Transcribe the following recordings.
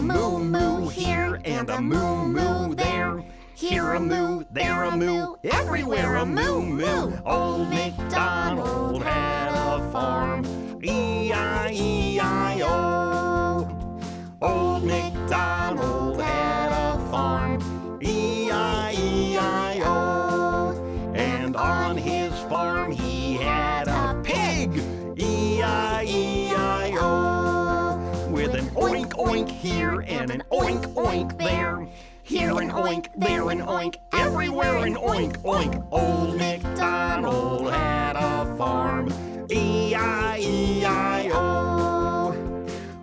A moo moo here and a moo moo there. Here a moo, there a moo, everywhere a moo moo. Old MacDonald had a farm, E-I-E-I-O. Old MacDonald had a farm, E-I-E-I-O. And on his farm he had a pig, E-I-E-I-O. With an oink oink here and an oink oink there. Here an oink, there an oink, everywhere an oink oink. Old MacDonald had a farm, E-I-E-I-O.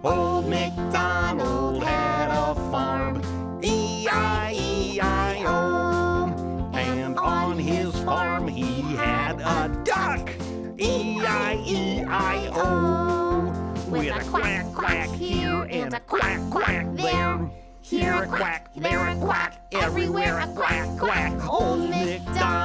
Old MacDonald had a farm, E-I-E-I-O. And on his farm he had a duck, E-I-E-I-O. With a quack quack here and a quack quack there. Here a quack, there a quack, everywhere a quack quack. Old MacDonald